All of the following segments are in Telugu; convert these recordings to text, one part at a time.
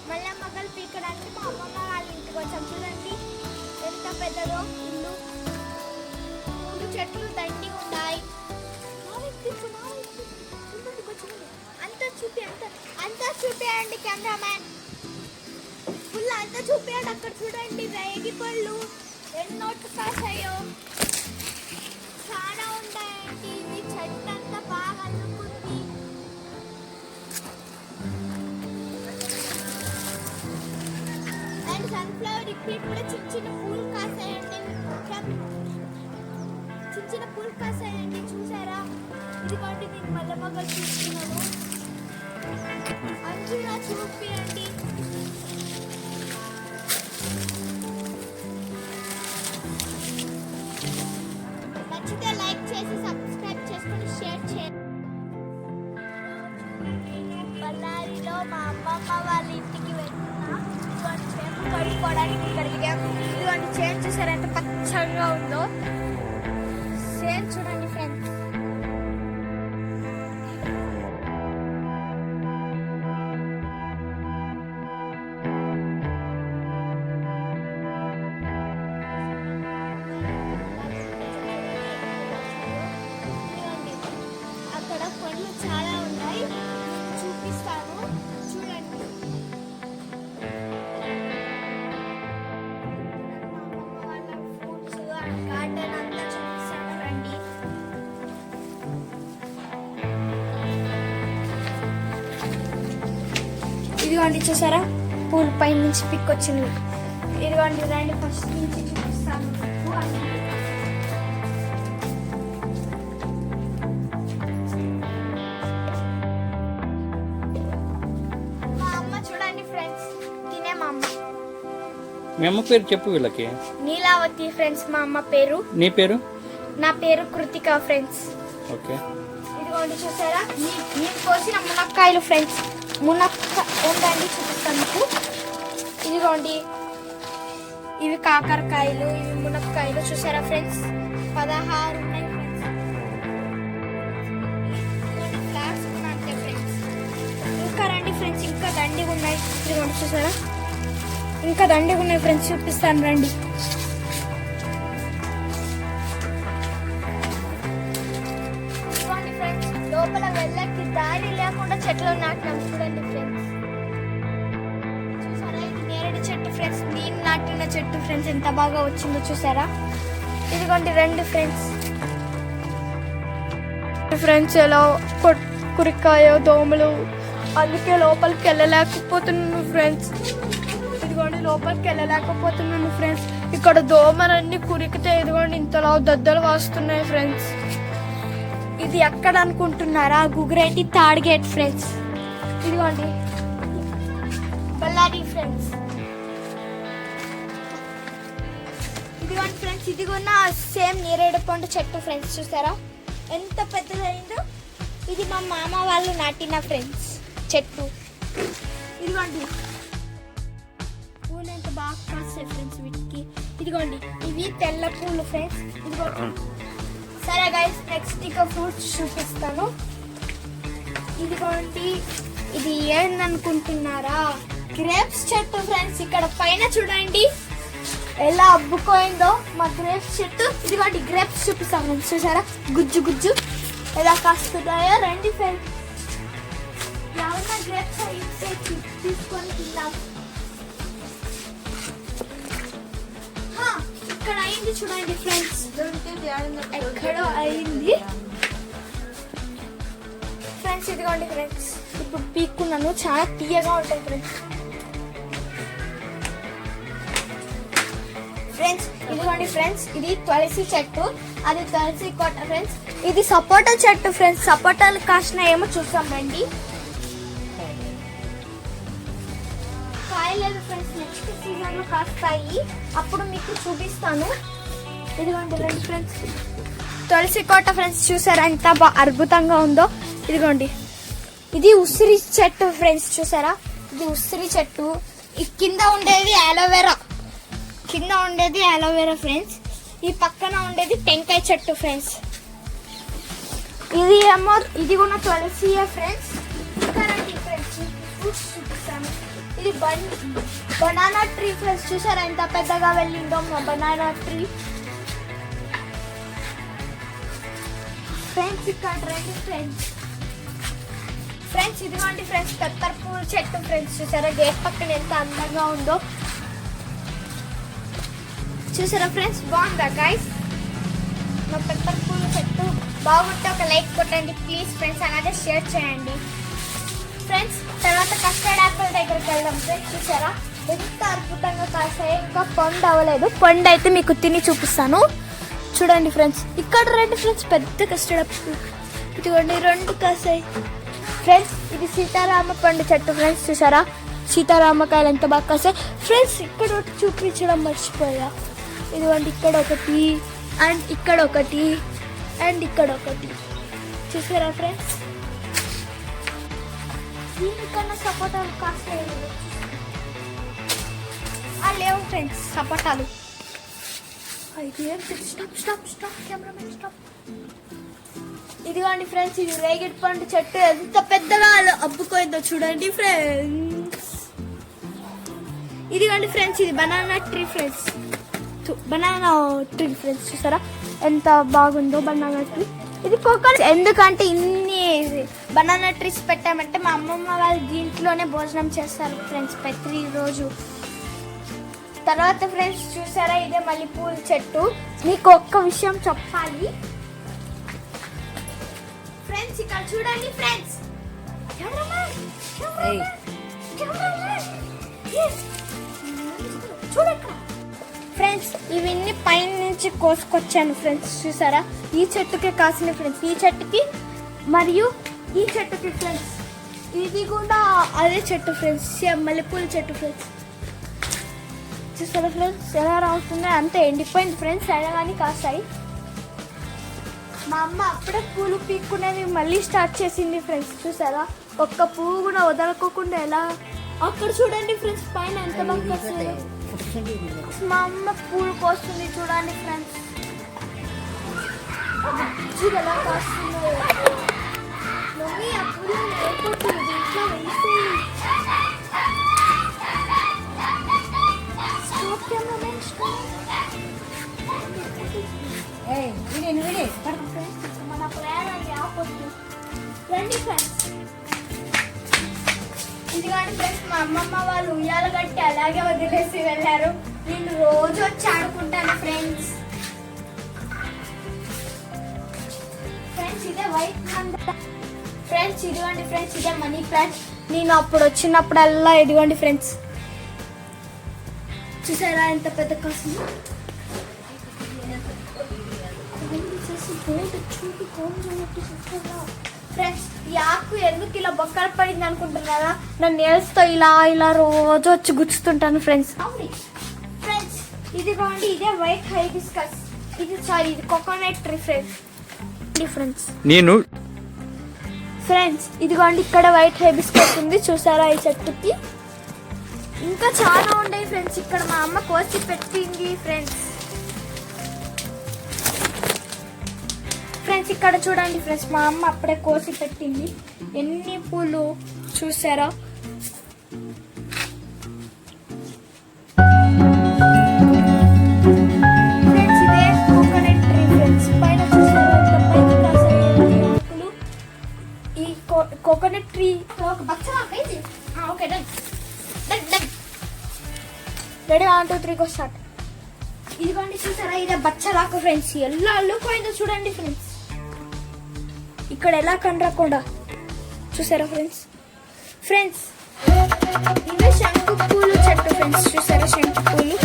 మళ్ళీ మొగ్గలు పీకడానికి మా అమ్మమ్మ వాళ్ళ ఇంటికి వచ్చాం. చూడండి ఎంత పెద్దదో ఇల్లు. పూలు చెట్లు దండి ఉన్నాయి. అంతా చూపియండి కెమెరామ్యాన్. ఫుల్ అంతా చూపియండి. అక్కడ చూడండి రేగి పళ్ళు ఎన్నోట్లు కాసాయో. చాలా ఉంటాయండి. ఈ చెట్టు అంతా బాగా అల్లుకుంది. అండ్ సన్ఫ్లవర్ ఇక్కడ కూడా చిన్న చిన్న పూలు కాసాయండి. చిన్న చిన్న పూలు కాసాయండి చూసారా? ఇదిగోండి నేను మల్లె మొగ్గలు చూస్తున్నాను. అంచులా చూపియండి. నచ్చితే లైక్ చేసి సబ్స్క్రైబ్ చేసుకొని షేర్ చేయండి. బళ్ళారిలో మా అమ్మమ్మ వాళ్ళ ఇంటికి వెళ్తున్నా. ఇదిగోండి చేపలు పడుకోవడానికి ఇక్కడికి. ఇదిగోండి చేను చూసారా ఎంత పచ్చగా ఉందో. చేను చూడండి ఫ్రెండ్స్. అక్కడ పళ్ళు చాలా ఉన్నాయి, చూపిస్తాను చూడండి. వాళ్ళ ఫ్రూట్స్ గార్డెన్ అంతా చూపిస్తాను రండి. ఇదిగోండి చూసారా పూల పై నుంచి పిక్ వచ్చింది. ఇదిగోండి రండి ఫస్ట్ నుంచి చూపిస్తాను. మా అమ్మ చూడండి ఫ్రెండ్స్, తినే మా అమ్మ. మీ అమ్మ పేరు చెప్పు వీళ్ళకి. నీలావతి ఫ్రెండ్స్ మా అమ్మ పేరు. నీ పేరు? నా పేరు కృతిక ఫ్రెండ్స్. ఓకే. ఇదిగోండి చూసారా నేను కోసిన మునక్కాయలు ఫ్రెండ్స్. ఉండండి చూపిస్తాను మీకు. ఇదిగోండి ఇవి కాకరకాయలు, ఇవి మునక్కాయలు చూసారా ఫ్రెండ్స్. 16 ఉన్నాయి ఫ్రెండ్స్. ఫ్లాట్స్ అంతే ఫ్రెండ్స్. ఇంకా రండి ఫ్రెండ్స్, ఇంకా దండిగా ఉన్నాయి. ఇదిగోండి చూసారా ఇంకా దండిగా ఉన్నాయి ఫ్రెండ్స్, చూపిస్తాను రండి. ఇదిగోండి ఫ్రెండ్స్ లోపల వెళ్ళకి దారి లేకుండా చెట్లు నాటినాం చూడండి ఫ్రెండ్స్. చూసారా ఇది నేరేడు చెట్టు ఫ్రెండ్స్. నేను నాటిన చెట్టు ఫ్రెండ్స్ ఎంత బాగా వచ్చిందో చూసారా. ఇదిగోండి రండి ఫ్రెండ్స్. ఫ్రెండ్స్ ఎలా కురికాయ దోమలు, అందుకే లోపలికి వెళ్ళలేకపోతున్నాను ఫ్రెండ్స్. ఇదిగోండి లోపలికి వెళ్ళలేకపోతున్నాను ఫ్రెండ్స్. ఇక్కడ దోమలన్నీ కురికితే ఇదిగోండి ఇంతలా దద్దలు వస్తున్నాయి ఫ్రెండ్స్. ఇది ఎక్కడ అనుకుంటున్నారా? గుగురేటి థర్డ్ గేట్ ఫ్రెండ్స్. ఇదిగోండి బళ్ళారి ఫ్రెండ్స్. ఇదిగోండి ఫ్రెండ్స్ ఇదిగోన్న సేమ్ నేరేడు పండు చెట్టు ఫ్రెండ్స్. చూసారా ఎంత పెద్దదైందో. ఇది మా మామ వాళ్ళు నాటిన ఫ్రెండ్స్ చెట్టు. ఇదిగోండి పూలు ఎంత బాగా కాస్తాయి ఫ్రెండ్స్ వీటికి. ఇదిగోండి ఇవి తెల్ల పూలు ఫ్రెండ్స్. ఇదిగోండి. సరే గైస్ నెక్స్ట్ ఇక ఫ్రూట్స్ చూపిస్తాను. ఇదిగోండి ఇది ఏందనుకుంటున్నారా? గ్రేప్స్ చెట్టు ఫ్రెండ్స్. ఇక్కడ పైన చూడండి ఎలా అబ్బుకోయిందో మా గ్రేప్స్ చెట్టు. ఇదిగోండి గ్రేప్స్ చూపిస్తాను ఫ్రెండ్స్. చూసారా గుజ్జు గుజ్జు ఎలా కాస్తున్నాయో. రండి ఫ్రెండ్స్ ఎవరైనా గ్రేప్స్ అయితే తీసుకొని తిందాం. ఇక్కడ అయింది చూడండి ఫ్రెండ్స్. ఎక్కడో అయింది ఫ్రెండ్స్. ఇదిగోండి ఫ్రెండ్స్ ఇప్పుడు పీక్కున్నాను. చాలా తీయగా ఉంటాయి ఫ్రెండ్స్. ఫ్రెండ్స్ ఇదిగోండి ఫ్రెండ్స్ ఇది తులసి చెట్టు, అది తులసి కోట ఫ్రెండ్స్. ఇది సపోటా చెట్టు ఫ్రెండ్స్. సపోటాలు కాసిన ఏమో చూసాం రండి. కాయలేదు ఫ్రెండ్స్, నెక్స్ట్ సీజన్ లో కాస్తాయి, అప్పుడు మీకు చూపిస్తాను. ఇదిగోండి రండి ఫ్రెండ్స్ తులసి కోట ఫ్రెండ్స్. చూసారా ఎంత అద్భుతంగా ఉందో. ఇదిగోండి ఇది ఉసిరి చెట్టు ఫ్రెండ్స్. చూసారా ఇది ఉసిరి చెట్టు. ఈ కింద ఉండేది అలోవెరా, ఫ్రెండ్స్. ఈ పక్కన ఉండేది టెంకాయ చెట్టు ఫ్రెండ్స్. ఇది ఏమో ఇది కూడా తులసియే ఫ్రెండ్స్. ఇంకా రండి ఫ్రెండ్స్ ఫ్రూట్స్ చూపిస్తాను. ఇది బనానా ట్రీ ఫ్రెండ్స్. చూసారా ఎంత పెద్దగా వెళ్ళిందో మా బనానా ట్రీ ఫ్రెండ్స్. ఇక్కడ రండి ఫ్రెండ్స్. ఫ్రెండ్స్ ఇదిగోండి ఫ్రెండ్స్ పెప్పర్ పూల చెట్టు ఫ్రెండ్స్. చూసారా గేట్ పక్కన ఎంత అందంగా ఉందో చూసారా ఫ్రెండ్స్. బాగుందా గైస్ మా పెప్పర్ పూల చెట్టు? బాగుంటే ఒక లైక్ కొట్టండి ప్లీజ్ ఫ్రెండ్స్, అలాగే షేర్ చేయండి ఫ్రెండ్స్. తర్వాత కస్టర్డ్ యాపిల్ దగ్గరికి వెళ్దాం ఫ్రెండ్స్. చూసారా ఎంత అద్భుతంగా కాసాయి. ఇంకా పండు అవ్వలేదు, పండు అయితే మీకు తిని చూపిస్తాను చూడండి ఫ్రెండ్స్. ఇక్కడ రెండు ఫ్రెండ్స్ పెద్ద కస్టర్డ్ యాపిల్ ఇదిగోండి, రెండు కాసాయి ఫ్రెండ్స్. ఇది సీతారామ పండు చెట్టు ఫ్రెండ్స్. చూసారా సీతారామకాయలు ఎంత బాగా కాసాయి ఫ్రెండ్స్. ఇక్కడ ఒకటి చూపించడం మర్చిపోయా. ఇదిగోండి ఇక్కడ ఒకటి అండ్ ఇక్కడ ఒకటి అండ్ ఇక్కడ ఒకటి చూసారా ఫ్రెండ్స్. దీనికన్నా సపోటాలు కాస్తాయి లేవు ఫ్రెండ్స్ సపోటాలు. Stop cameraman stop. ఇదిగోండి ఫ్రెండ్స్ ఇది రేగిడి పండు చెట్టు ఎంత పెద్దగా అబ్బుకోయిందో చూడండి ఫ్రెండ్స్. ఇదిగోండి ఫ్రెండ్స్ ఇది banana tree friends. Banana tree friends. చూసారా ఎంత బాగుందో బనానా ట్రీ. ఇది కోకోనట్. ఎందుకంటే ఇన్ని బనానా ట్రీస్ పెట్టామంటే మా అమ్మమ్మ వాళ్ళు దీంట్లోనే భోజనం చేస్తారు ఫ్రెండ్స్ ప్రతిరోజు. తర్వాత ఫ్రెండ్స్ చూసారా ఇదే మల్లెపూల చెట్టు. మీకు ఒక్క విషయం చెప్పాలి ఫ్రెండ్స్. ఇక్కడ చూడండి ఫ్రెండ్స్. చూడక్క ఫ్రెండ్స్ ఇవన్నీ పైన నుంచి కోసుకొచ్చాను ఫ్రెండ్స్. చూసారా ఈ చెట్టుకి కాసిన ఫ్రెండ్స్, ఈ చెట్టుకి మరియు ఈ చెట్టుకి ఫ్రెండ్స్. ఇది కూడా అదే చెట్టు ఫ్రెండ్స్, మల్లెపూల చెట్టు ఫ్రెండ్స్. చూసారా ఫ్రెండ్స్ ఎలా రావుతున్నాయి, అంతే ఎండిపోయింది ఫ్రెండ్స్, అయినా కానీ కాస్తాయి. మా అమ్మ అప్పుడే పూలు పీక్కునేది మళ్ళీ స్టార్ట్ చేసింది ఫ్రెండ్స్. చూసారా ఒక్క పువ్వు కూడా వదలకోకుండా ఎలా. అక్కడ చూడండి ఫ్రెండ్స్ పైన ఎంత బాగా కాస్తుంది. మా అమ్మ పూలు కోస్తుంది చూడండి ఫ్రెండ్స్. ఎలా కాస్తుందో మమ్మీ ఆ పూలు లేకపోతుంది దీంట్లో వేసి. మన ప్రయాణాన్ని ఆపొద్దు రండి ఫ్రెండ్స్. ఇదిగోండి ఫ్రెండ్స్ మా అమ్మమ్మ వాళ్ళు ఉయ్యాల కట్టి అలాగే వదిలేసి వెళ్ళారు. నేను రోజు వచ్చి ఆడుకుంటాను ఫ్రెండ్స్. ఫ్రెండ్స్ ఇదే వైట్ ఫ్రెండ్స్. ఇదిగోండి ఫ్రెండ్స్ ఇదే మనీ ప్లాంట్. నేను అప్పుడు వచ్చినప్పుడల్లా ఇదిగోండి ఫ్రెండ్స్. చూసారా ఎంత పెద్ద కాసు. ఫ్రెండ్స్ ఈ ఆకు ఎందుకు ఇలా బొక్కలు పడింది అనుకుంటున్నారా? నన్ను నేల్స్తో ఇలా ఇలా రోజు వచ్చి గుచ్చుతుంటాను ఫ్రెండ్స్. ఫ్రెండ్స్ ఇదిగోండి ఇదే వైట్ హైబిస్కస్. ఇది సారీ ఇది కోకోనట్ ట్రీ ఫ్రెండ్స్. నేను ఫ్రెండ్స్ ఇదిగోండి ఇక్కడ వైట్ హైబిస్కస్ ఉంది. చూసారా ఈ చెట్టుకి ఇంకా చాలా ఉండేవి ఫ్రెండ్స్. ఇక్కడ మా అమ్మ కోసి పెట్టింది ఫ్రెండ్స్. ఫ్రెండ్స్ ఇక్కడ చూడండి ఫ్రెండ్స్ మా అమ్మ అప్పుడే కోసి పెట్టింది. ఎన్ని పూలు చూసారా. ఫ్రెండ్స్ ఇదే కోకోనట్ ట్రీ ఫ్రెండ్స్. పైన చూసారా పూలు. ఈ coconut tree okay done ready 1 2 3 start. ఇదిగోండి చూసారా ఇదే బచ్చలాకు ఫ్రెండ్స్. ఎలా అల్లుకోయిందో చూడండి ఫ్రెండ్స్. ఇక్కడ ఎలా కనరాకుండా చూసారా ఫ్రెండ్స్. ఫ్రెండ్స్ ఇవే శంకు పూలు చెట్టు ఫ్రెండ్స్. చూసారా శంకు పూలు.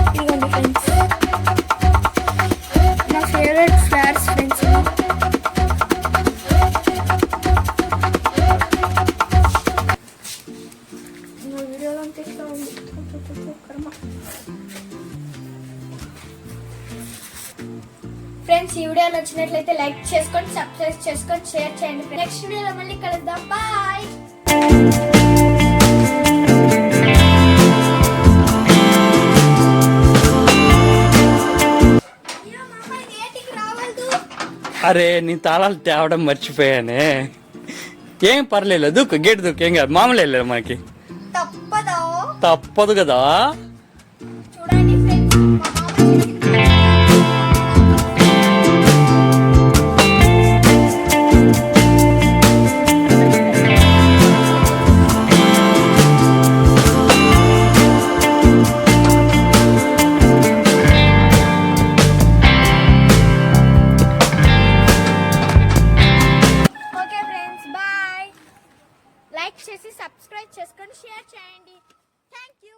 ఇదిగోండి ఫ్రెండ్స్ నా ఫేవరెట్ ఫ్లవర్స్ ఫ్రెండ్స్. వీడియోలో అంతా ఇట్లా ఉంది. ఫ్రెండ్స్ ఈ వీడియో నచ్చినట్లయితే లైక్ చేసుకొని సబ్స్క్రైబ్ చేసుకొని షేర్ చేయండి. నెక్స్ట్ వీడియోలో మళ్ళీ కలుద్దాం. బాయ్. అరే నీ తాళాలు తేవడం మర్చిపోయానే. ఏం పర్లేదు, దూకు గేట్ దూకు, ఏం కాదు, మామూలు వెళ్ళలేదు మనకి. తప్పు తప్పదు కదా. చూడండి ఫ్రెండ్స్, మా మామ ఓకే ఫ్రెండ్స్, బాయ్. లైక్ చేసి సబ్స్క్రైబ్ చేసుకొని షేర్ చేయండి. Thank you.